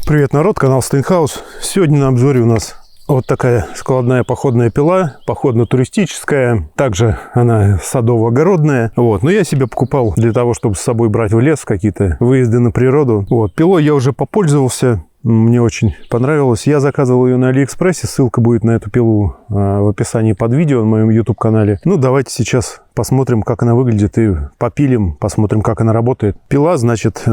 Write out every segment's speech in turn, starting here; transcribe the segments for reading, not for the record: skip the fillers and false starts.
Привет, народ, канал Стейнхаус. Сегодня на обзоре у нас вот такая складная походная пила, походно-туристическая. Также она садово-огородная. Вот. Но я себе покупал для того, чтобы с собой брать в лес, какие-то выезды на природу. Вот. Пилой я уже попользовался. Мне очень понравилось. Я заказывал ее на Алиэкспрессе. Ссылка будет на эту пилу в описании под видео на моем YouTube-канале. Ну, давайте сейчас посмотрим, как она выглядит, и попилим, посмотрим, как она работает. Пила, значит,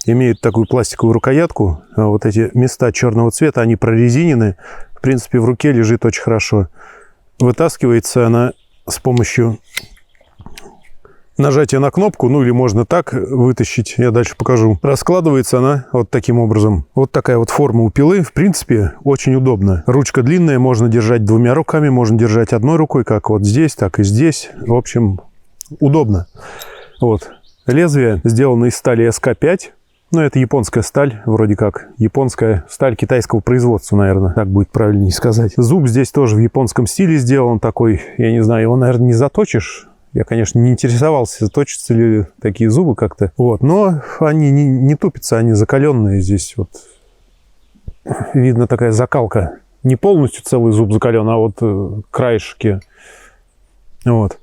имеет такую пластиковую рукоятку. Вот эти места черного цвета, они прорезинены. В принципе, в руке лежит очень хорошо. Вытаскивается она с помощью нажатия на кнопку, ну или можно так вытащить, я дальше покажу. Раскладывается она вот таким образом. Вот такая вот форма у пилы, в принципе, очень удобно. Ручка длинная, можно держать двумя руками, можно держать одной рукой, как вот здесь, так и здесь. В общем, удобно. Вот. Лезвие сделано из стали СК5. Ну, это японская сталь, вроде как. Японская сталь китайского производства, наверное. Так будет правильнее сказать. Зуб здесь тоже в японском стиле сделан такой. Я не знаю, его, наверное, не заточишь. Я, конечно, не интересовался, заточатся ли такие зубы как-то. Вот. Но они не тупятся, они закаленные здесь. Вот. Видно такая закалка. Не полностью целый зуб закален, а вот краешки. Вот.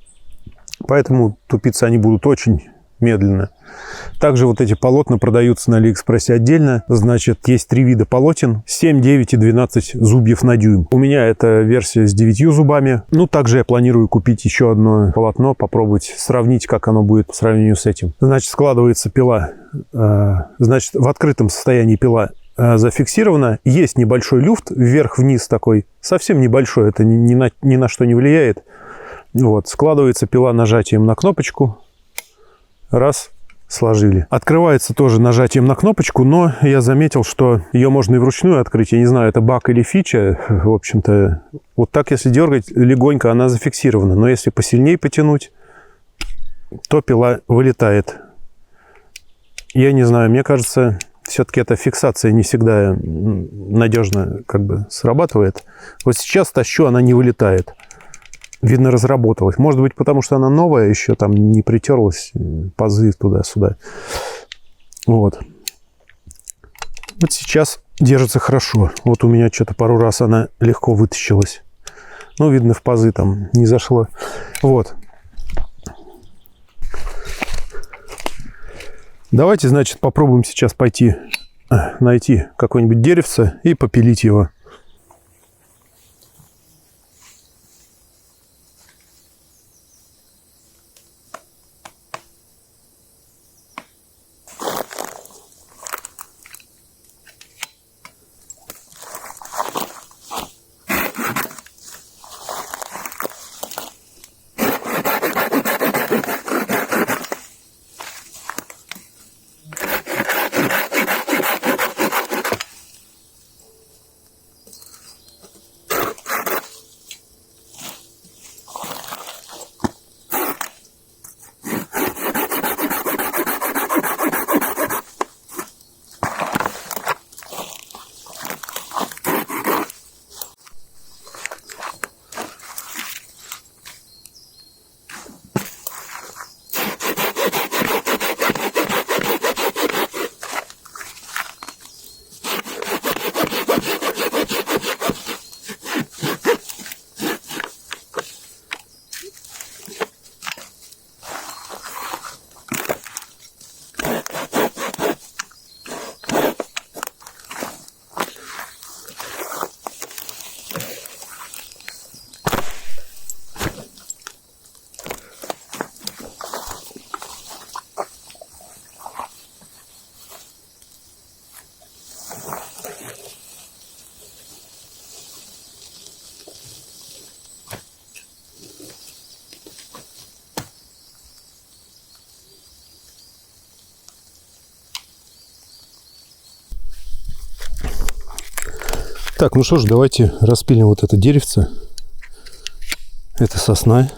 Поэтому тупиться они будут очень медленно. Также вот эти полотна продаются на Алиэкспрессе отдельно. Значит, есть 3 вида полотен. 7, 9 и 12 зубьев на дюйм. У меня это версия с 9 зубами. Ну, также я планирую купить еще одно полотно, попробовать сравнить, как оно будет по сравнению с этим. Значит, складывается пила. Значит, в открытом состоянии пила зафиксирована. Есть небольшой люфт вверх-вниз такой. Совсем небольшой. Это ни на что не влияет. Вот. Складывается пила нажатием на кнопочку. Раз, сложили. Открывается тоже нажатием на кнопочку, но я заметил, что ее можно и вручную открыть. Я не знаю, это баг или фича. В общем-то, вот так, если дергать легонько, она зафиксирована. Но если посильнее потянуть, то пила вылетает. Я не знаю, мне кажется, все-таки эта фиксация не всегда надежно как бы срабатывает. Вот сейчас тащу, она не вылетает. Видно, разработалась. Может быть, потому что она новая, еще там не притерлась, пазы туда-сюда. Вот. Вот сейчас держится хорошо. Вот у меня что-то пару раз она легко вытащилась. Ну, видно, в пазы там не зашло. Вот. Давайте, значит, попробуем сейчас пойти найти какое-нибудь деревце и попилить его. Так, ну что ж, давайте распилим вот это деревце. Это сосна.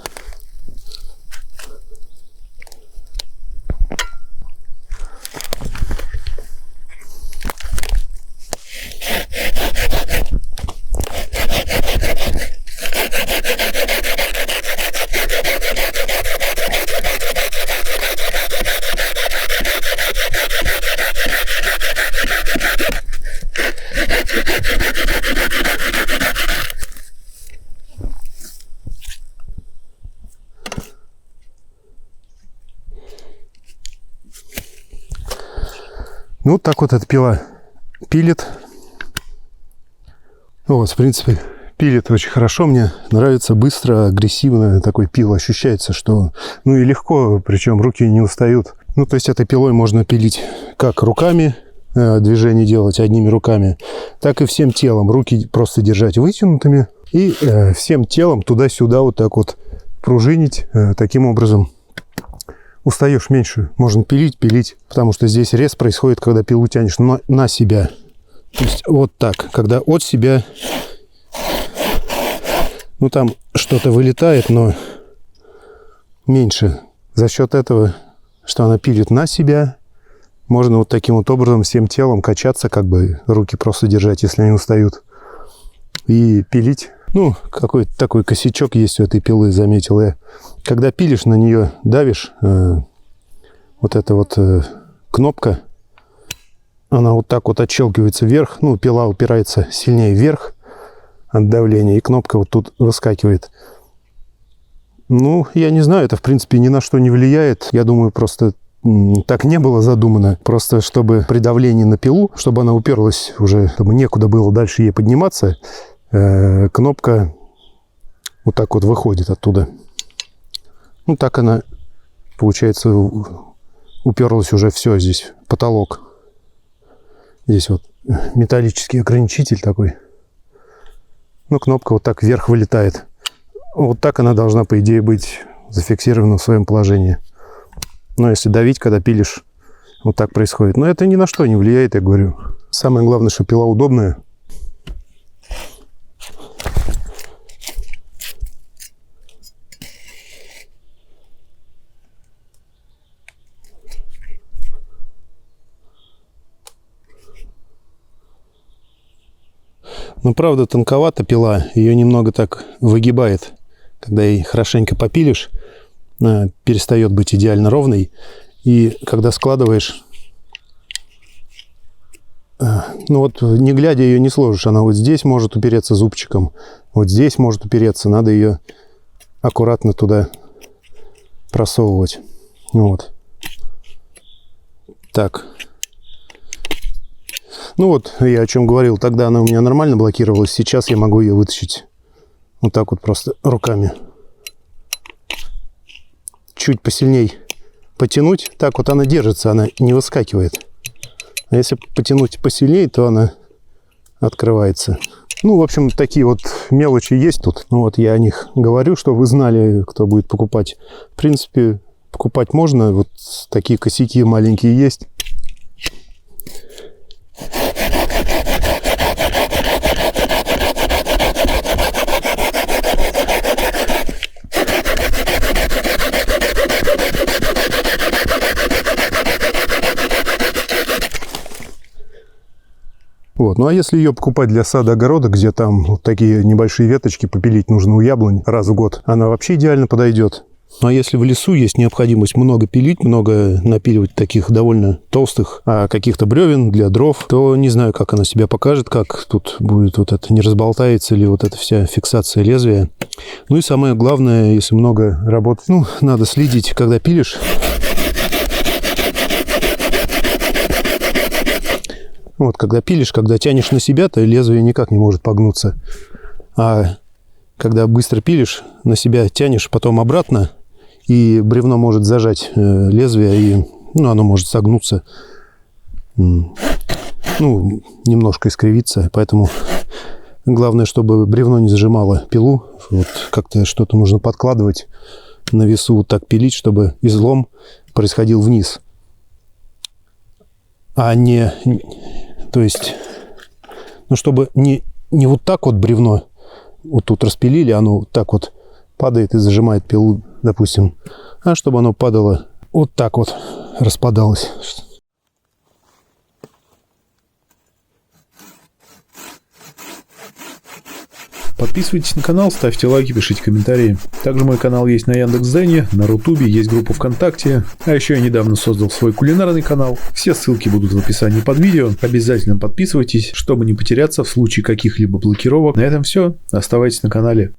так вот эта пила пилит. Вот, в принципе, пилит очень хорошо. Мне нравится быстро, агрессивно такой пил. Ощущается, что... Ну и легко, причем руки не устают. Ну, то есть этой пилой можно пилить как руками, движение делать одними руками, так и всем телом. Руки просто держать вытянутыми. И всем телом туда-сюда вот так вот пружинить. Таким образом устаешь меньше. Можно пилить, потому что здесь рез происходит, когда пилу тянешь на себя. То есть вот так, когда от себя, ну там что-то вылетает, но меньше. За счет этого, что она пилит на себя, можно вот таким вот образом всем телом качаться, как бы руки просто держать, если они устают, и пилить. Ну, какой-то такой косячок есть у этой пилы, заметил я. Когда пилишь, на нее давишь, вот эта вот кнопка, она вот так вот отщелкивается вверх. Ну, пила упирается сильнее вверх от давления, и кнопка вот тут выскакивает. Ну, я не знаю, это, в принципе, ни на что не влияет. Я думаю, просто так не было задумано. Просто чтобы при давлении на пилу, чтобы она уперлась уже, чтобы некуда было дальше ей подниматься, кнопка вот так вот выходит оттуда. Ну, так она, получается, уперлась уже все здесь, потолок. Здесь вот металлический ограничитель такой. Ну, кнопка вот так вверх вылетает. Вот так она должна, по идее, быть зафиксирована в своем положении. Но если давить, когда пилишь, вот так происходит. Но это ни на что не влияет, я говорю. Самое главное, что пила удобная. Но правда тонковата пила, ее немного так выгибает. Когда ей хорошенько попилишь, она перестает быть идеально ровной. И когда складываешь, ну вот не глядя ее не сложишь. Она вот здесь может упереться зубчиком, вот здесь может упереться. Надо ее аккуратно туда просовывать. Вот. Так. Ну вот, я о чем говорил. Тогда она у меня нормально блокировалась. Сейчас я могу ее вытащить вот так вот просто руками. Чуть посильней потянуть. Так вот она держится, она не выскакивает. А если потянуть посильнее, то она открывается. Ну, в общем, такие вот мелочи есть тут. Ну вот я о них говорю, чтобы вы знали, кто будет покупать. В принципе, покупать можно. Вот такие косяки маленькие есть. Вот. Ну а если ее покупать для сада-огорода, где там вот такие небольшие веточки попилить нужно у яблонь раз в год, она вообще идеально подойдет. Ну а если в лесу есть необходимость много пилить, много напиливать таких довольно толстых каких-то бревен для дров, то не знаю, как она себя покажет, как тут будет вот это, не разболтается ли вот эта вся фиксация лезвия. Ну и самое главное, если много работать, ну, надо следить, когда пилишь. Вот, когда пилишь, когда тянешь на себя, то лезвие никак не может погнуться. А когда быстро пилишь, на себя тянешь, потом обратно, и бревно может зажать лезвие, и ну, оно может согнуться, ну, немножко искривиться. Поэтому главное, чтобы бревно не зажимало пилу. Вот как-то что-то нужно подкладывать на весу, вот так пилить, чтобы излом происходил вниз. А не... То есть, ну, чтобы не вот так вот бревно вот тут распилили, оно вот так вот падает и зажимает пилу, допустим, а чтобы оно падало вот так вот, распадалось. Подписывайтесь на канал, ставьте лайки, пишите комментарии. Также мой канал есть на Яндекс.Дзене, на Рутубе, есть группа ВКонтакте. А еще я недавно создал свой кулинарный канал. Все ссылки будут в описании под видео. Обязательно подписывайтесь, чтобы не потеряться в случае каких-либо блокировок. На этом все. Оставайтесь на канале.